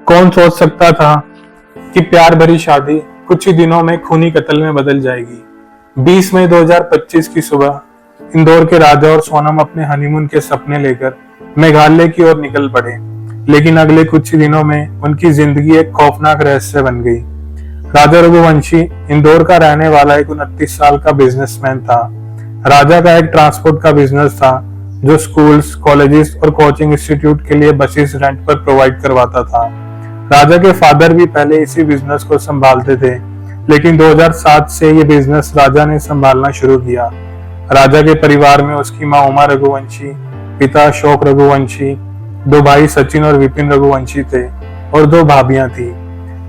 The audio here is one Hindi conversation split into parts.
कौन सोच सकता था कि प्यार भरी शादी कुछ ही दिनों में खूनी कत्ल में बदल जाएगी। 20 मई 2025 की सुबह इंदौर के राजा और सोनम अपने हनीमून के सपने लेकर मेघालय की ओर निकल पड़े, लेकिन अगले कुछ ही दिनों में उनकी जिंदगी एक खौफनाक रहस्य बन गई। राजा रघुवंशी इंदौर का रहने वाला एक 29 साल का बिजनेसमैन था। राजा का एक ट्रांसपोर्ट का बिजनेस था जो स्कूल्स, कॉलेजेस और कोचिंग इंस्टीट्यूट के लिए बसेस रेंट पर प्रोवाइड करवाता था। राजा के फादर भी पहले इसी बिजनेस को संभालते थे, लेकिन 2007 से ये बिजनेस राजा ने संभालना शुरू किया। राजा के परिवार में उसकी माँ उमा रघुवंशी, पिता अशोक रघुवंशी, दो भाई सचिन और विपिन रघुवंशी थे और दो भाभियां थी।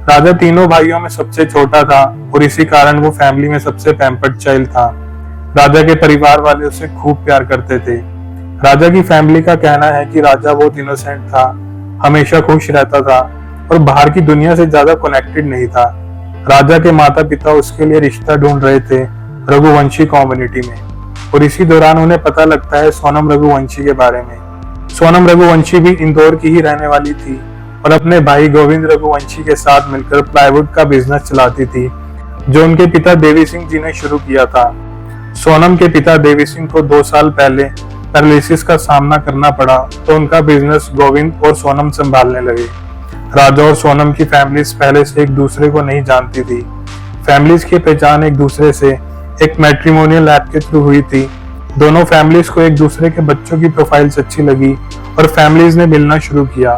राजा तीनों भाइयों में सबसे छोटा था और इसी कारण वो फैमिली में सबसे पैम्पर्ड चाइल्ड था। राजा के परिवार वाले उसे खूब प्यार करते थे। राजा की फैमिली का कहना है कि राजा बहुत इनोसेंट था, हमेशा खुश रहता था और बाहर की दुनिया से ज्यादा कनेक्टेड नहीं था। राजा के माता पिता उसके लिए रिश्ता ढूंढ रहे थे रघुवंशी कम्युनिटी में, और इसी दौरान उन्हें पता लगता है सोनम रघुवंशी के बारे में। सोनम रघुवंशी भी इंदौर की ही रहने वाली थी और अपने भाई गोविंद रघुवंशी के साथ मिलकर प्लाईवुड का बिजनेस चलाती थी, जो उनके पिता देवी सिंह जी ने शुरू किया था। सोनम के पिता देवी सिंह को 2 साल पहले पैरालिसिस का सामना करना पड़ा, तो उनका बिजनेस गोविंद और सोनम संभालने लगे। राजा और सोनम की फैमिलीज पहले से एक दूसरे को नहीं जानती थी। फैमिलीज की पहचान एक दूसरे से एक मैट्रिमोनियल ऐप के थ्रू हुई थी। दोनों फैमिलीज को एक दूसरे के बच्चों की प्रोफाइल्स अच्छी लगी और फैमिलीज ने मिलना शुरू किया,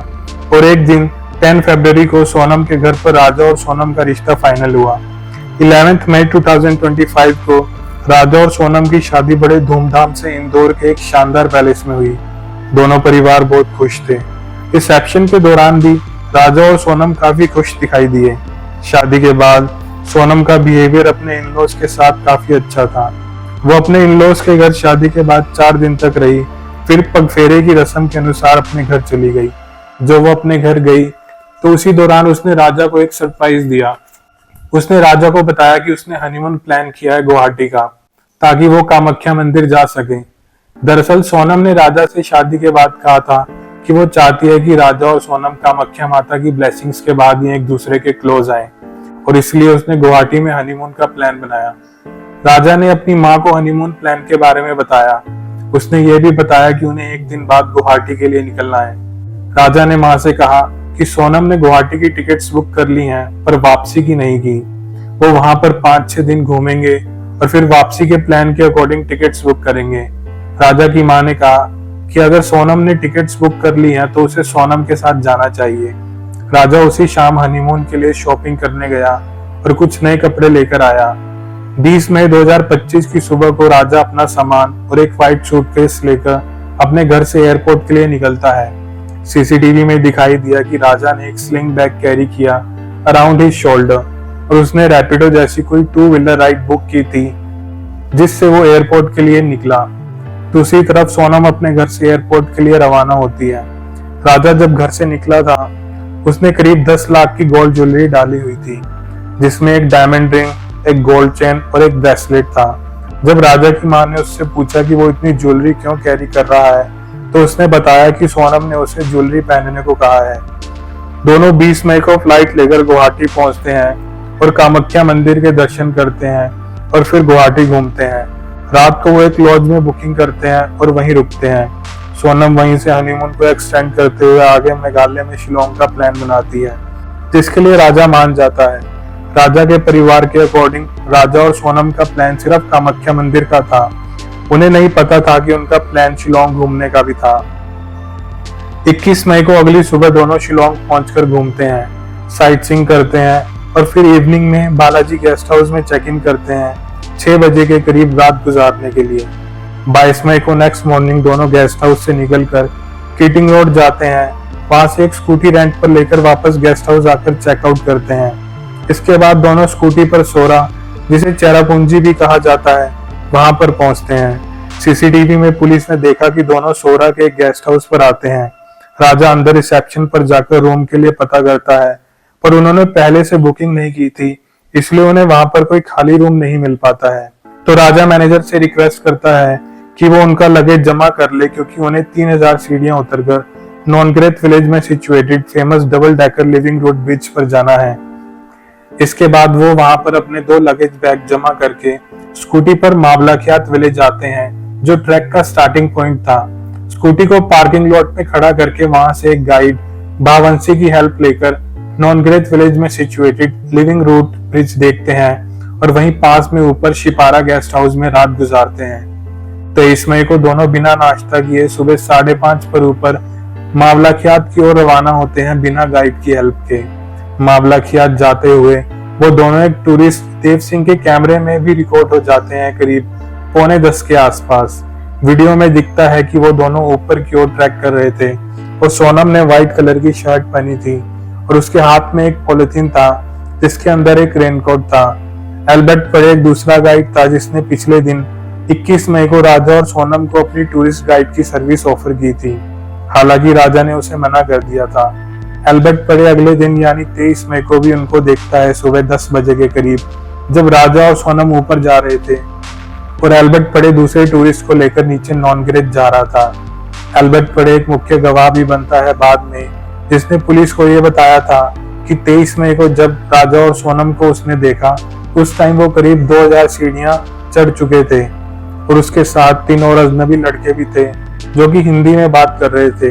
और एक दिन 10 फरवरी को सोनम के घर पर राजा और सोनम का रिश्ता फाइनल हुआ। 11 मई 2025 को राजा और सोनम की शादी बड़े धूमधाम से इंदौर के एक शानदार पैलेस में हुई। दोनों परिवार बहुत खुश थे। रिसेप्शन के दौरान भी राजा और सोनम काफी खुश दिखाई दिए। शादी के बाद सोनम का बिहेवियर अपने इन-लॉज के साथ काफी अच्छा था। वो अपने इन-लॉज के घर शादी के बाद 4 दिन तक रही, फिर पगफेरे की रस्म के अनुसार अपने घर चली गई। जब वो अपने घर गई तो उसी दौरान उसने राजा को एक सरप्राइज दिया। उसने राजा को बताया कि उसने हनीमून प्लान किया है गुवाहाटी का, ताकि वो कामाख्या मंदिर जा सके। दरअसल सोनम ने राजा से शादी के बाद कहा था कि वो चाहती है कि राजा और सोनम कामाख्या माता की ब्लेसिंग्स के बाद ही एक दूसरे के क्लोज आए, और इसलिए उसने गुवाहाटी में हनीमून का प्लान बनाया। राजा ने अपनी माँ को हनीमून प्लान के बारे में बताया। उसने ये भी बताया कि उन्हें एक दिन बाद गुवाहाटी के लिए निकलना है। राजा ने माँ से कहा कि सोनम ने गुवाहाटी की टिकट्स बुक कर ली हैं, पर वापसी की नहीं की। वो वहां पर 5-6 दिन घूमेंगे और फिर वापसी के प्लान के अकॉर्डिंग टिकट्स बुक करेंगे। राजा की माँ ने कहा कि अगर सोनम ने टिकट्स बुक कर ली हैं तो उसे सोनम के साथ जाना चाहिए। राजा उसी शाम हनीमून के लिए शॉपिंग करने गया और कुछ नए कपड़े लेकर आया। 20 मई 2025 की सुबह को राजा अपना सामान और एक व्हाइट सूटकेस लेकर अपने घर से एयरपोर्ट के लिए निकलता है। सीसीटीवी में दिखाई दिया कि राजा ने एक स्लिंग बैग कैरी किया अराउंड हिज शोल्डर, और उसने रैपिडो जैसी कोई 2 व्हीलर राइड बुक की थी, जिससे वो एयरपोर्ट के लिए निकला। दूसरी तरफ सोनम अपने घर से एयरपोर्ट के लिए रवाना होती है। राजा जब घर से निकला था, उसने करीब 10 लाख की गोल्ड ज्वेलरी डाली हुई थी, जिसमें एक डायमंड रिंग, एक गोल्ड चेन और एक ब्रेसलेट था। जब राजा की माँ ने उससे पूछा कि वो इतनी ज्वेलरी क्यों कैरी कर रहा है, तो उसने बताया कि सोनम ने उसे ज्वेलरी पहनने को कहा है। दोनों 20 मई को फ्लाइट लेकर गुवाहाटी पहुंचते हैं और कामाख्या मंदिर के दर्शन करते हैं और फिर गुवाहाटी घूमते हैं। रात को वो एक लॉज में बुकिंग करते हैं और वहीं रुकते हैं। सोनम वहीं से हनीमून को एक्सटेंड करते हुए आगे मेघालय में शिलोंग का प्लान बनाती है, जिसके लिए राजा मान जाता है। राजा के परिवार के अकॉर्डिंग राजा और सोनम का प्लान सिर्फ कामाख्या मंदिर का था। उन्हें नहीं पता था कि उनका प्लान शिलोंग घूमने का भी था। 21 मई को अगली सुबह दोनों शिलोंग पहुंचकर घूमते हैं, साइट सीइंग करते हैं और फिर इवनिंग में बालाजी गेस्ट हाउस में चेक इन करते हैं 6 बजे के करीब रात गुजारने के लिए। 22 मई को नेक्स्ट मॉर्निंग दोनों गेस्ट हाउस से निकलकर कीटिंग रोड जाते हैं। वहां से एक स्कूटी रेंट पर लेकर वापस गेस्ट हाउस आकर चेकआउट करते हैं। इसके बाद दोनों स्कूटी पर सोरा, जिसे चेरापूंजी भी कहा जाता है, वहां पर पहुंचते हैं। सीसीटीवी में पुलिस ने देखा कि दोनों सोरा के एक गेस्ट हाउस पर आते हैं। राजा अंदर रिसेप्शन पर जाकर रूम के लिए पता करता है, पर उन्होंने पहले से बुकिंग नहीं की थी, इसलिए उन्हें वहां पर कोई खाली रूम नहीं मिल पाता है। तो राजा मैनेजर से रिक्वेस्ट करता है कि वो उनका लगेज जमा कर ले, क्योंकि उन्हें 3000 सीढ़ियां उतरकर नॉनग्रेथ विलेज में situated famous double decker living root bridge पर जाना है। इसके बाद वो वहां पर अपने 2 लगेज बैग जमा करके स्कूटी पर मावलाख्यात विलेज आते हैं, जो ट्रैक का स्टार्टिंग पॉइंट था। स्कूटी को पार्किंग लॉट में खड़ा करके वहां से एक गाइड भावंशी की हेल्प लेकर नॉनग्रेथ विलेज में सिचुएटेड लिविंग रूट ब्रिज देखते हैं और वहीं पास में ऊपर शिपारा गेस्ट हाउस में रात गुजारते हैं। 23 मई को दोनों बिना नाश्ता किए सुबह 5:30 पर ऊपर मावलाख्यात की ओर रवाना होते हैं बिना गाइड की हेल्प के। मावलाख्यात जाते हुए वो दोनों एक टूरिस्ट देव सिंह के कैमरे में भी रिकॉर्ड हो जाते हैं करीब 9:45 के आसपास। वीडियो में दिखता है कि वो दोनों ऊपर की ओर ट्रैक कर रहे थे और सोनम ने व्हाइट कलर की शर्ट पहनी थी और उसके हाथ में एक पॉलिथीन था जिसके अंदर एक रेनकोट था। एल्बर्ट परे एक दूसरा गाइड था जिसने पिछले दिन 21 मई को राजा और सोनम को अपनी टूरिस्ट गाइड की सर्विस ऑफर की थी। हालांकि राजा ने उसे मना कर दिया था। एल्बर्ट परे अगले दिन यानी 23 मई को भी उनको देखता है सुबह 10 बजे के करीब, जब राजा और सोनम ऊपर जा रहे थे और एल्बर्ट परे दूसरे टूरिस्ट को लेकर नीचे नॉनग्रेथ जा रहा था। एल्बर्ट परे एक मुख्य गवाह भी बनता है बाद में, जिसने पुलिस को यह बताया था कि 23 मई को जब राजा और सोनम को उसने देखा उस टाइम वो करीब 2000 सीढ़ियां चढ़ चुके थे और उसके साथ 3 और अजनबी लड़के भी थे जो कि हिंदी में बात कर रहे थे।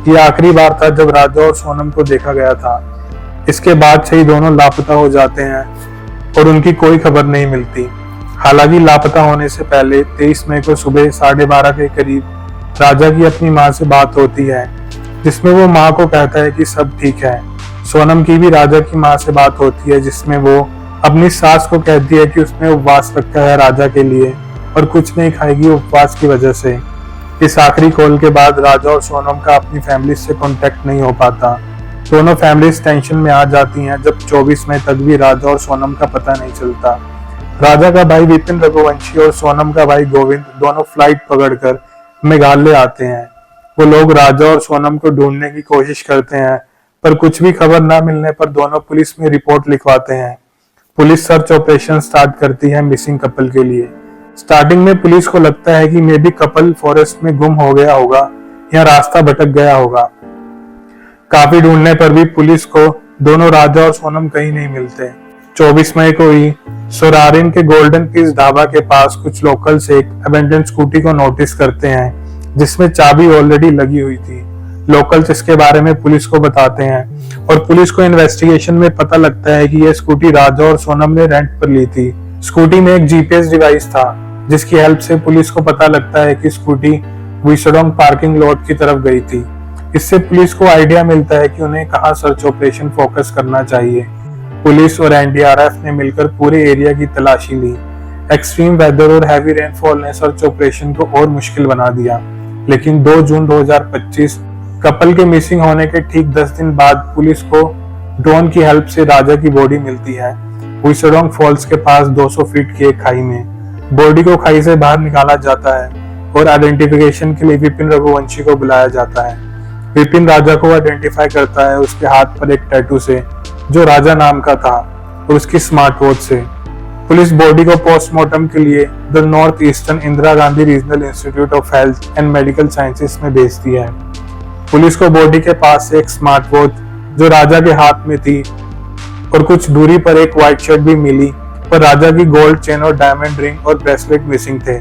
ये आखिरी बार था जब राजा और सोनम को देखा गया था। इसके बाद से ही दोनों लापता हो जाते हैं और उनकी कोई खबर नहीं मिलती। हालांकि लापता होने से पहले 23 मई को सुबह 12:30 के करीब राजा की अपनी माँ से बात होती है, जिसमें वो माँ को कहता है कि सब ठीक है। सोनम की भी राजा की माँ से बात होती है, जिसमें वो अपनी सास को कहती है कि उसने उपवास रखा है राजा के लिए और कुछ नहीं खाएगी उपवास की वजह से। इस आखिरी कॉल के बाद राजा और सोनम का अपनी फैमिली से कांटेक्ट नहीं हो पाता। दोनों फैमिलीज टेंशन में आ जाती हैं जब 24 मई तक भी राजा और सोनम का पता नहीं चलता। राजा का भाई विपिन रघुवंशी और सोनम का भाई गोविंद दोनों फ्लाइट पकड़कर मेघालय आते हैं। वो लोग राजा और सोनम को ढूंढने की कोशिश करते हैं, पर कुछ भी खबर न मिलने पर दोनों पुलिस में रिपोर्ट लिखवाते हैं। पुलिस सर्च ऑपरेशन स्टार्ट करती है मिसिंग कपल के लिए। स्टार्टिंग में पुलिस को लगता है कि मे बी कपल फॉरेस्ट में गुम हो गया होगा या रास्ता भटक गया होगा। काफी ढूंढने पर भी पुलिस को दोनों राजा और सोनम कहीं नहीं मिलते। 24 मई को ही सोरारिन के गोल्डन पीस ढाबा के पास कुछ लोकल्स एक अबेंडन स्कूटी को नोटिस करते हैं जिसमें चाबी ऑलरेडी लगी हुई थी। लोकल्स इसके बारे में पुलिस को बताते हैं और पुलिस को इन्वेस्टिगेशन में पता लगता है कि यह स्कूटी राजा और सोनम ने रेंट पर ली थी। स्कूटी में एक जीपीएस डिवाइस था जिसकी हेल्प से पुलिस को पता लगता है कि स्कूटी विसडोंग पार्किंग लॉट की तरफ गई थी। इससे पुलिस को आइडिया मिलता है कि उन्हें कहां सर्च ऑपरेशन फोकस करना चाहिए। पुलिस और एनडीआरएफ ने मिलकर पूरे एरिया की तलाशी ली। एक्सट्रीम वेदर और हैवी रेनफॉल ने सर्च ऑपरेशन को और मुश्किल बना दिया, लेकिन 2 जून 2025 कपल के मिसिंग होने के ठीक 10 दिन बाद पुलिस को ड्रोन की हेल्प से राजा की बॉडी मिलती है विसडोंग फॉल्स के पास 200 फीट की एक खाई में। बॉडी को खाई से बाहर निकाला जाता है और आइडेंटिफिकेशन के लिए विपिन रघुवंशी को बुलाया जाता है। विपिन राजा को आइडेंटिफाई करता है उसके हाथ पर एक टैटू से जो राजा नाम का था और उसकी स्मार्ट वॉच से। पुलिस बॉडी को पोस्टमार्टम के लिए the north eastern Indira Gandhi regional institute of health and medical sciences में भेजती है। पुलिस को बॉडी के पास से एक स्मार्ट वॉच जो राजा के हाथ में थी और कुछ दूरी पर एक व्हाइट शर्ट भी मिली, पर राजा की गोल्ड चेन और डायमंड रिंग और ब्रेसलेट मिसिंग थे।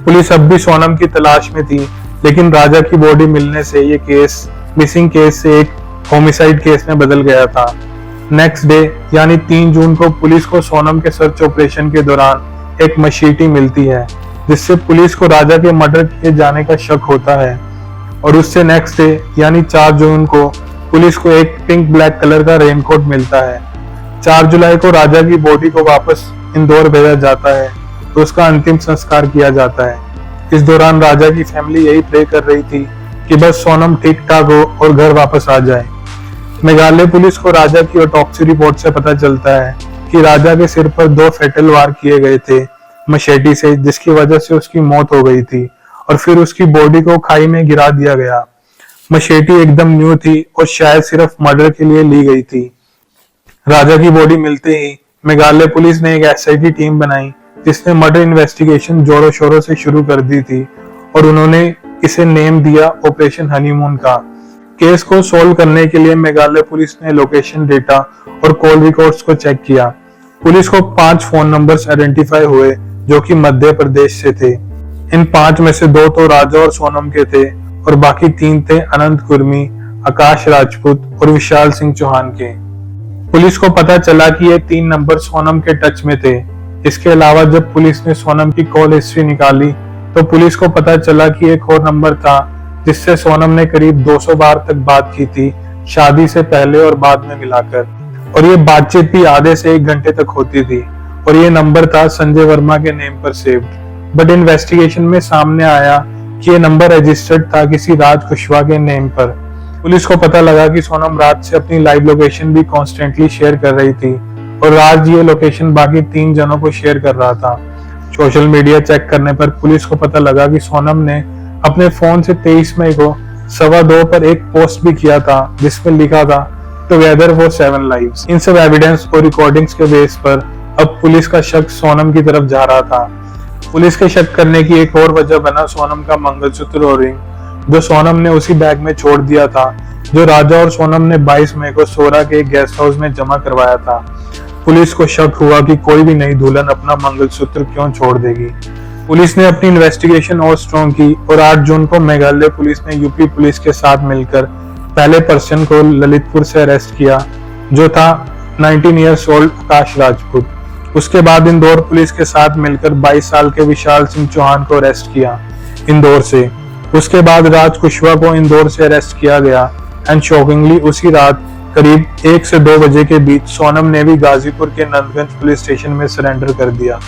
पुलिस अब भी सोनम की तलाश में थी, लेकिन राजा की बॉडी मिलने से ये केस मिसिंग केस से एक होमिसाइड केस में बदल गया था। नेक्स्ट डे यानी 3 जून को पुलिस को सोनम के सर्च ऑपरेशन के दौरान एक मशीटी मिलती है जिससे पुलिस को राजा के मर्डर किए जाने का शक होता है और उससे नेक्स्ट डे यानी 4 जून को पुलिस को एक पिंक ब्लैक कलर का रेनकोट मिलता है। 4 जुलाई को राजा की बॉडी को वापस इंदौर भेजा जाता है तो उसका अंतिम संस्कार किया जाता है। इस दौरान राजा की फैमिली यही प्रे कर रही थी कि बस सोनम ठीक ठाक हो और घर वापस आ जाए। मेघालय पुलिस को राजा की ऑटोप्सी रिपोर्ट से पता चलता है कि राजा के सिर पर 2 फेटल वार किए गए थे मशेटी से, जिसकी वजह से उसकी मौत हो गई थी और फिर उसकी बॉडी को खाई में गिरा दिया गया। मशेटी एकदम न्यू थी और शायद सिर्फ मर्डर के लिए ली गई थी। राजा की बॉडी मिलते ही मेघालय पुलिस ने एक एसआईटी टीम बनाई जिसने मर्डर इन्वेस्टिगेशन जोरों शोरों से शुरू कर दी थी और उन्होंने इसे नेम दिया ऑपरेशन हनीमून का। केस को सोल्व करने के लिए मेघालय पुलिस ने लोकेशन डेटा और कॉल रिकॉर्ड्स को चेक किया। पुलिस को 5 फोन नंबर्स आइडेंटिफाई हुए जो कि मध्य प्रदेश से थे। इन 5 में से 2 तो राजा और सोनम के थे और बाकी 3 थे अनंत कुर्मी, आकाश राजपूत और विशाल सिंह चौहान के। पुलिस को पता चला कि ये 3 नंबर सोनम के टच में थे। इसके अलावा जब पुलिस ने सोनम की कॉल हिस्ट्री निकाली तो पुलिस को पता चला कि एक और नंबर था जिससे सोनम ने करीब 200 बार तक बात की थी, शादी से पहले और बाद में मिलाकर, और ये बातचीत भी आधे से 1 घंटे तक होती थी और ये नंबर था संजय वर्मा के नेम पर सेव्ड। बट इन्वेस्टिगेशन में सामने आया कि ये नंबर रजिस्टर्ड था किसी राज कुशवाहा के नेम पर। पुलिस को पता लगा कि सोनम राज से अपनी लाइव लोकेशन भी कॉन्स्टेंटली शेयर कर रही थी और राज ये लोकेशन बाकी 3 जनों को शेयर कर रहा था। सोशल मीडिया चेक करने पर पुलिस को पता लगा कि सोनम ने अपने फोन से 23 मई को 2:15 पर एक पोस्ट भी किया था जिसमें लिखा था टुगेदर फॉर 7 लाइव्स। इन सब एविडेंस और रिकॉर्डिंग्स के बेस पर अब पुलिस का शक सोनम की तरफ जा रहा था। पुलिस के शक करने की एक और वजह बना सोनम का मंगलसूत्र और रिंग, जो सोनम ने उसी बैग में छोड़ दिया था जो राजा और सोनम ने 22 मई को सोरा के एक गेस्ट हाउस में जमा करवाया था। पुलिस को शक हुआ कि कोई भी नई दुल्हन अपना मंगलसूत्र क्यों छोड़ देगी। पुलिस ने अपनी इन्वेस्टिगेशन और स्ट्रॉन्ग की और 8 जून को मेघालय पुलिस ने यूपी पुलिस के साथ मिलकर पहले पर्सन को ललितपुर से अरेस्ट किया जो था 19 ईयर्स ओल्ड आकाश राजपूत। उसके बाद इंदौर पुलिस के साथ मिलकर 22 साल के विशाल सिंह चौहान को अरेस्ट किया इंदौर से। उसके बाद राज कुशवाहा को इंदौर से अरेस्ट किया गया एंड शॉकिंगली उसी रात करीब 1 से 2 बजे के बीच सोनम ने भी गाजीपुर के नंदगंज पुलिस स्टेशन में सरेंडर कर दिया।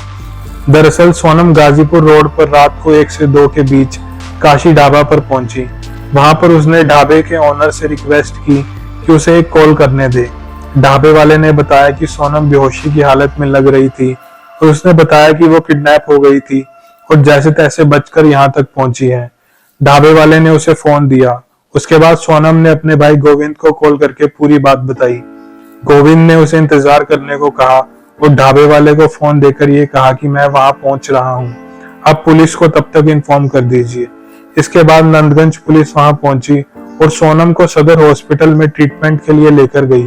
दरअसल सोनम गाजीपुर रोड पर रात को 1 से 2 के बीच काशी ढाबा पर पहुंची। वहां पर उसने ढाबे के ओनर से रिक्वेस्ट की कि उसे एक कॉल करने दे। ढाबे वाले ने बताया कि सोनम बेहोशी की हालत में लग रही थी और उसने बताया कि वो किडनैप हो गई थी और जैसे तैसे बचकर यहाँ तक पहुंची है। ढाबे वाले ने उसे फोन दिया। उसके बाद सोनम ने अपने भाई गोविंद को कॉल करके पूरी बात बताई। गोविंद ने उसे इंतजार करने को कहा और ढाबे वाले को फोन देकर ये कहा कि मैं वहां पहुंच रहा हूं, आप पुलिस को तब तक इन्फॉर्म कर दीजिए। इसके बाद नंदगंज पुलिस वहां पहुंची और सोनम को सदर हॉस्पिटल में ट्रीटमेंट के लिए लेकर गई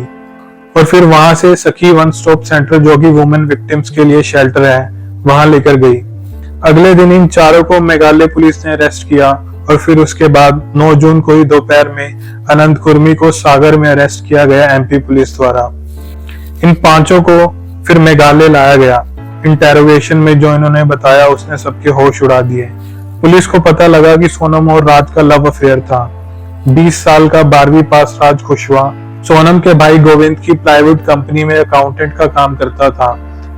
और फिर वहां से सखी वन स्टॉप सेंटर जो कि वुमेन विक्टिम्स के लिए शेल्टर है वहां लेकर गई। अगले दिन इन चारों को मेघालय पुलिस ने अरेस्ट किया और फिर उसके बाद 9 जून को ही दोपहर में अनंत कुर्मी को सागर में अरेस्ट किया गया एमपी पुलिस द्वारा। इन 5 को फिर मेघालय लाया गया। इंटेरोगेशन में जो इन्होंने बताया उसने सबके होश उड़ा दिए। पुलिस को पता लगा कि सोनम और राज का लव अफेयर था। 20 साल का 12वीं पास राज कुशवाहा सोनम के भाई गोविंद की प्लाईवुड कंपनी में अकाउंटेंट का काम करता था।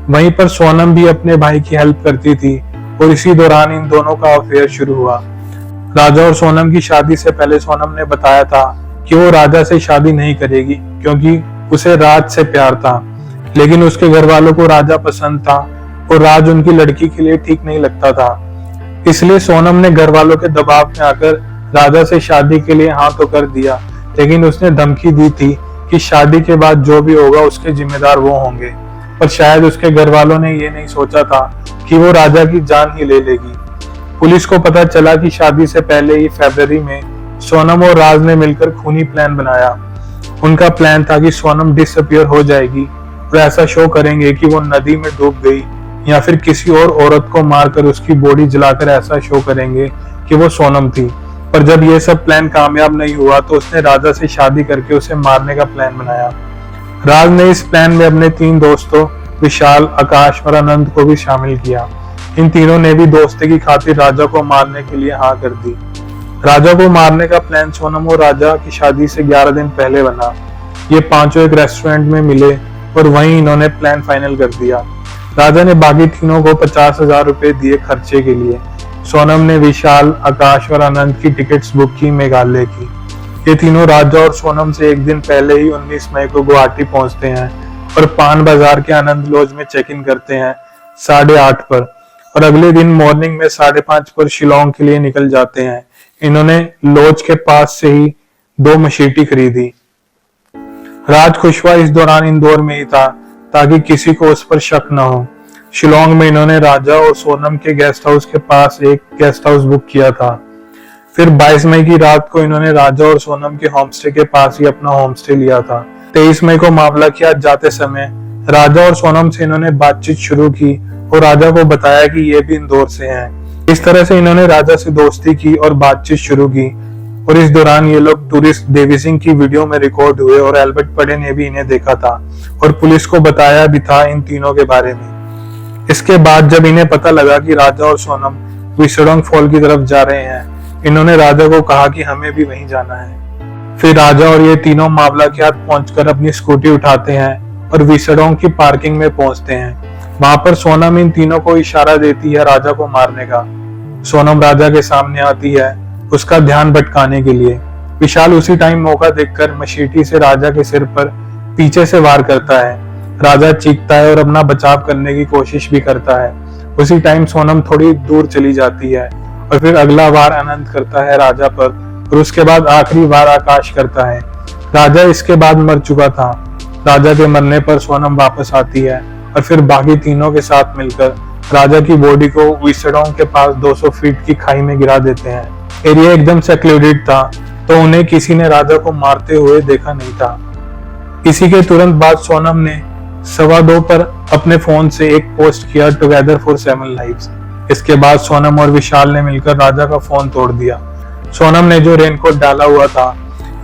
वहीं पर सोनम भी अपने भाई की हेल्प करती थी और इसी दौरान इन दोनों का अफेयर शुरू हुआ। राजा और सोनम की शादी से पहले सोनम ने बताया था कि वो राजा से शादी नहीं करेगी क्योंकि उसे राज से प्यार था, लेकिन उसके घर वालों को राजा पसंद था और राज उनकी लड़की के लिए ठीक नहीं लगता था। इसलिए सोनम ने घर वालों के दबाव में आकर राजा से शादी के लिए हाँ तो कर दिया, लेकिन उसने धमकी दी थी कि शादी के बाद जो भी होगा उसके जिम्मेदार वो होंगे। पर शायद उसके घर वालों ने ये नहीं सोचा था कि वो राजा की जान ही ले लेगी। पुलिस को पता चला कि शादी से पहले ही फरवरी में सोनम और राज ने मिलकर खूनी प्लान बनाया। उनका प्लान था कि सोनम डिसअपियर हो जाएगी और ऐसा शो करेंगे कि वो नदी में डूब गई या फिर किसी और औरत को मारकर उसकी बॉडी जलाकर ऐसा शो करेंगे कि वो सोनम थी। पर जब ये सब प्लान कामयाब नहीं हुआ तो उसने राजा से शादी करके उसे मारने का प्लान बनाया। राज ने इस प्लान में अपने 3 दोस्तों विशाल, आकाश और अनंत को भी शामिल किया। इन तीनों ने भी दोस्ती की खातिर राजा को मारने के लिए हाँ कर दी। राजा को मारने का प्लान सोनम और राजा की शादी से 11 दिन पहले बना। ये 5 एक रेस्टोरेंट में मिले और वहीं इन्होंने प्लान फाइनल कर दिया। राजा ने बाकी तीनों को 50,000 रुपए दिए खर्चे के लिए। सोनम ने विशाल, आकाश और अनंत की टिकट्स बुक की मेघालय की। ये तीनों राजा और सोनम से एक दिन पहले ही 19 मई को गुवाहाटी पहुंचते हैं और पान बाजार के आनंद लॉज में चेक इन करते हैं 8:30 पर और अगले दिन मॉर्निंग में 5:30 पर शिलोंग के लिए निकल जाते हैं। इन्होंने लॉज के पास से ही 2 मशीटी खरीदी। राज कुशवाहा इस दौरान इंदौर में ही था ताकि किसी को उस पर शक न हो। शिलोंग में इन्होंने राजा और सोनम के गेस्ट हाउस के पास एक गेस्ट हाउस बुक किया था। फिर 22 मई की रात को इन्होंने राजा और सोनम के होमस्टे के पास ही अपना होमस्टे लिया था। 23 मई को मामला किया जाते समय राजा और सोनम से इन्होंने बातचीत शुरू की और राजा को बताया कि ये भी इंदौर से हैं। इस तरह से इन्होंने राजा से दोस्ती की और बातचीत शुरू की और इस दौरान ये लोग टूरिस्ट देवी सिंह की वीडियो में रिकॉर्ड हुए और एल्बर्ट पड़े ने भी इन्हें देखा था और पुलिस को बताया भी था इन तीनों के बारे में। इसके बाद जब इन्हें पता लगा कि राजा और सोनम विसडोंग फॉल की तरफ जा रहे हैं, इन्होंने राजा को कहा कि हमें भी वहीं जाना है। फिर राजा और ये तीनों मामला के हाथ पहुंचकर अपनी स्कूटी उठाते हैं और विसडोंग की पार्किंग में पहुंचते हैं। वहां पर सोनम इन तीनों को इशारा देती है राजा को मारने का। सोनम राजा के सामने आती है उसका ध्यान भटकाने के लिए। विशाल उसी टाइम मौका देखकर मशीटी से राजा के सिर पर पीछे से वार करता है। राजा चीखता है और अपना बचाव करने की कोशिश भी करता है। उसी टाइम सोनम थोड़ी दूर चली जाती है और फिर अगला वार अनंत करता है राजा पर और उसके बाद आखिरी वार आकाश करता है। राजा इसके बाद मर चुका था। राजा के मरने पर सोनम वापस आती है और फिर बाकी तीनों के साथ मिलकर राजा की बॉडी को विसडोंग के पास 200 फीट की खाई में गिरा देते हैं। एरिया एकदम सेक्लूडेड था तो उन्हें किसी ने राजा को मारते हुए देखा नहीं था। इसी के तुरंत बाद सोनम ने 2:15 पर अपने फोन से एक पोस्ट किया टुगेदर फॉर 7 लाइव्स। इसके बाद सोनम और विशाल ने मिलकर राजा का फोन तोड़ दिया। सोनम ने जो रेनकोट डाला हुआ था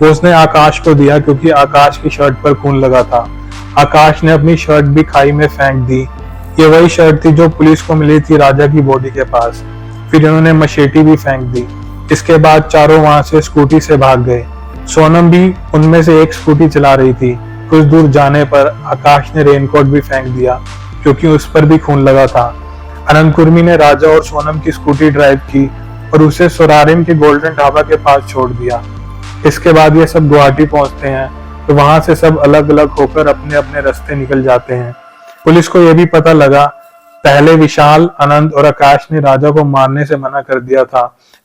वो उसने आकाश को दिया क्योंकि आकाश की शर्ट पर खून लगा था। आकाश ने अपनी शर्ट भी खाई में फेंक दी। ये वही शर्ट थी जो पुलिस को मिली थी राजा की बॉडी के पास। फिर इन्होंने मशेटी भी फेंक दी। इसके बाद चारों वहां से स्कूटी से भाग गए। सोनम भी उनमें से एक स्कूटी चला रही थी। कुछ दूर जाने पर आकाश ने रेनकोट भी फेंक दिया क्योंकि उस पर भी खून लगा था। अनंत कुर्मी ने राजा और सोनम की स्कूटी ड्राइव की और उसे सोरारिम के गोल्डन ढाबा के पास छोड़ दिया। इसके बाद ये सब गुवाहाटी पहुंचते हैं तो वहां से सब अलग अलग होकर अपने अपने रास्ते निकल जाते हैं। पुलिस को यह भी पता लगा पहले विशाल, अनंत और आकाश ने राजा को मारने से मना कर दिया था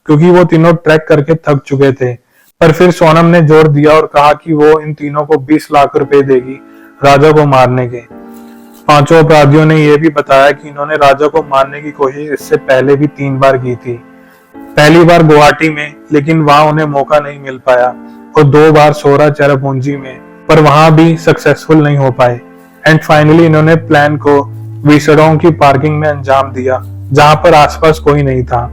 क्योंकि वो तीनों ट्रैक करके थक चुके थे। पर फिर सोनम ने जोर दिया और कहा कि वो इन तीनों को 20 लाख रुपए देगी राजा को मारने के। पांचों अपराधियों ने यह भी बताया कि इन्होंने राजा को मारने की कोशिश इससे पहले भी 3 बार की थी। पहली बार गुवाहाटी में, लेकिन वहां उन्हें मौका नहीं मिल पाया और 2 बार सोरा चेरापूंजी में, पर वहां भी सक्सेसफुल नहीं हो पाए। एंड फाइनली इन्होंने प्लान को विसडोंग की पार्किंग में अंजाम दिया जहां पर आसपास कोई नहीं था।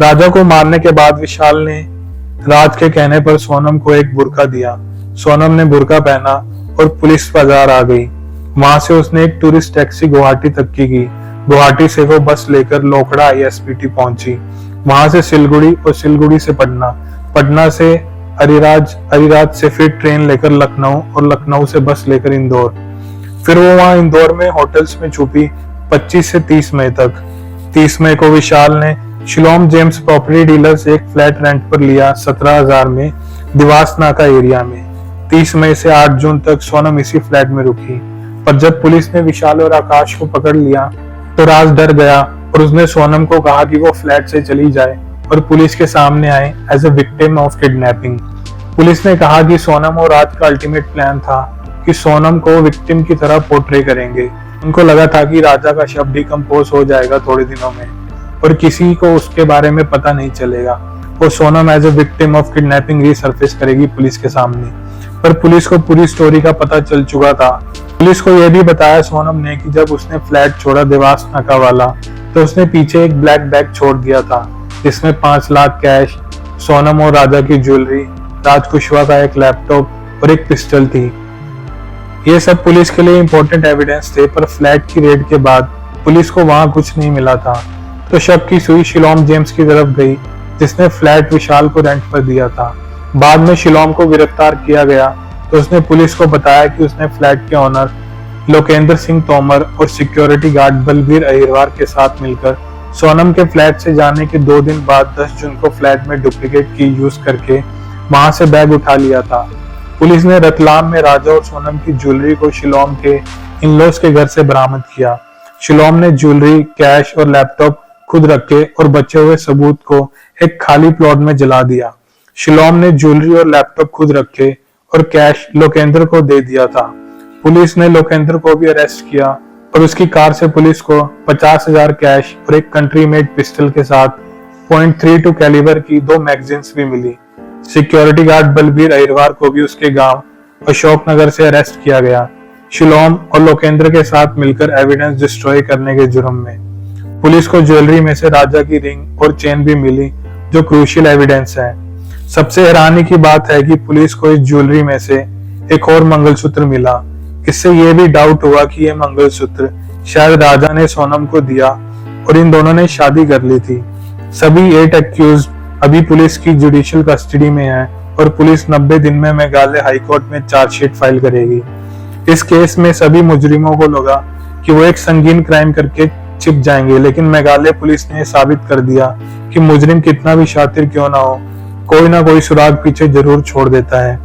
राजा को मारने के बाद विशाल ने राज के कहने पर सोनम को एक बुर्का दिया। सोनम ने बुर्का पहना और पुलिस बाजार आ गई। वहां से उसने एक टूरिस्ट टैक्सी गुवाहाटी तक की। गुवाहाटी से वो बस लेकर लोखड़ा ISPT पहुंची। वहां से सिलगुड़ी और सिलगुड़ी से पटना, पटना से अरिराज से फिर ट्रेन लेकर लखनऊ और लखनऊ से बस लेकर इंदौर। फिर वो वहां इंदौर में होटल्स में छुपी 25 से 30 मई तक। 30 मई को विशाल ने शिलोम जेम्स प्रॉपर्टी डीलर से एक फ्लैट रेंट पर लिया 17,000 में दिवास नाका एरिया में। 30 मई से 8 जून तक सोनम इसी फ्लैट में रुकी। पर जब पुलिस ने विशाल और आकाश को पकड़ लिया तो राज डर गया और उसने सोनम को कहा कि वो फ्लैट से चली जाए और पुलिस के सामने आए as a victim of kidnapping. Police ने कहा कि सोनम और राज का अल्टीमेट प्लान था कि सोनम को विक्टिम की तरह पोर्ट्रे करेंगे। उनको लगा था कि राजा का शव डिकम्पोज हो जाएगा थोड़े दिनों में और किसी को उसके बारे में पता नहीं चलेगा। वो Sonam as a victim of kidnapping resurface करेगी पुलिस के सामने। पर पुलिस को पूरी स्टोरी का पता चल चुका था। पुलिस को यह भी बताया सोनम ने कि जब उसने फ्लैट छोड़ा देवास नाका वाला तो उसने पीछे एक ब्लैक बैग छोड़ दिया था जिसमें 5 लाख कैश, सोनम और राजा की ज्वेलरी, राज कुशवाहा का एक लैपटॉप और एक पिस्टल थी। ये सब पुलिस के लिए इंपॉर्टेंट एविडेंस थे। पर फ्लैट की रेड के बाद पुलिस को वहां कुछ नहीं मिला था तो शक की सुई शिलोम जेम्स की तरफ गई जिसने फ्लैट विशाल को रेंट पर दिया था। बाद में शिलोम को गिरफ्तार किया गया तो उसने पुलिस को बताया कि उसने फ्लैट के ऑनर लोकेंद्र सिंह तोमर और सिक्योरिटी गार्ड बलबीर अहिरवार के साथ मिलकर सोनम के फ्लैट से जाने के 2 दिन बाद 10 जून को फ्लैट में डुप्लीकेट की यूज करके वहां से बैग उठा लिया था। पुलिस ने रतलाम में राजा और सोनम की ज्वेलरी को शिलोम के इन-लॉज के घर से बरामद किया। शिलोम ने ज्वेलरी, कैश और लैपटॉप खुद रखे और बचे हुए सबूत को एक खाली प्लॉट में जला दिया। शिलोम ने ज्वेलरी और लैपटॉप खुद रखे और कैश लोकेंद्र को दे दिया था। पुलिस ने लोकेंद्र को भी अरेस्ट किया और उसकी कार से पुलिस को 50,000 कैश और एक कंट्री मेड पिस्टल के साथ .32 कैलिबर की 2 मैगजीन्स भी मिली। सिक्योरिटी गार्ड बलबीर अहिरवार को भी उसके गांव अशोकनगर से अरेस्ट किया गया, शिलोम और लोकेंद्र के साथ मिलकर एविडेंस डिस्ट्रॉय करने के जुर्म में। पुलिस को ज्वेलरी में से राजा की रिंग और चेन भी मिली, जो क्रूशियल एविडेंस है। सबसे हैरानी की बात है कि पुलिस को इस ज्वेलरी में से एक और मंगलसूत्र मिला। इससे यह भी डाउट हुआ कि यह मंगलसूत्र शायद राजा ने सोनम को दिया और इन दोनों ने शादी कर ली थी। सभी 8 एक्यूज अभी पुलिस की जुडिशियल कस्टडी में हैं और पुलिस 90 दिन में मेघालय हाईकोर्ट में चार्जशीट फाइल करेगी। इस केस में सभी मुजरिमों को लगा कि वो एक संगीन क्राइम करके छिप जाएंगे, लेकिन मेघालय पुलिस ने साबित कर दिया कि मुजरिम कितना भी शातिर क्यों ना हो, कोई ना कोई सुराग पीछे जरूर छोड़ देता है।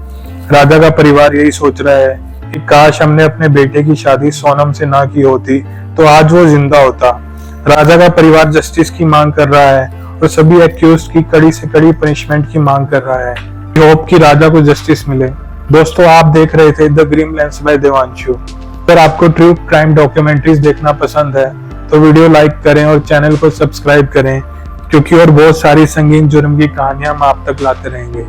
राजा का परिवार यही सोच रहा है कि काश हमने अपने बेटे की शादी सोनम से ना की होती तो आज वो जिंदा होता। राजा का परिवार जस्टिस की मांग कर रहा है और सभी एक्यूज्ड की कड़ी से कड़ी पनिशमेंट की मांग कर रहा है। होप कि राजा को जस्टिस मिले। दोस्तों, आप देख रहे थे the green lens by Devanshu. अगर आपको ट्रू क्राइम डॉक्यूमेंट्रीज देखना पसंद है तो वीडियो लाइक करें और चैनल को सब्सक्राइब करें, क्योंकि और बहुत सारी संगीन जुर्म की कहानियां हम आप तक लाते रहेंगे।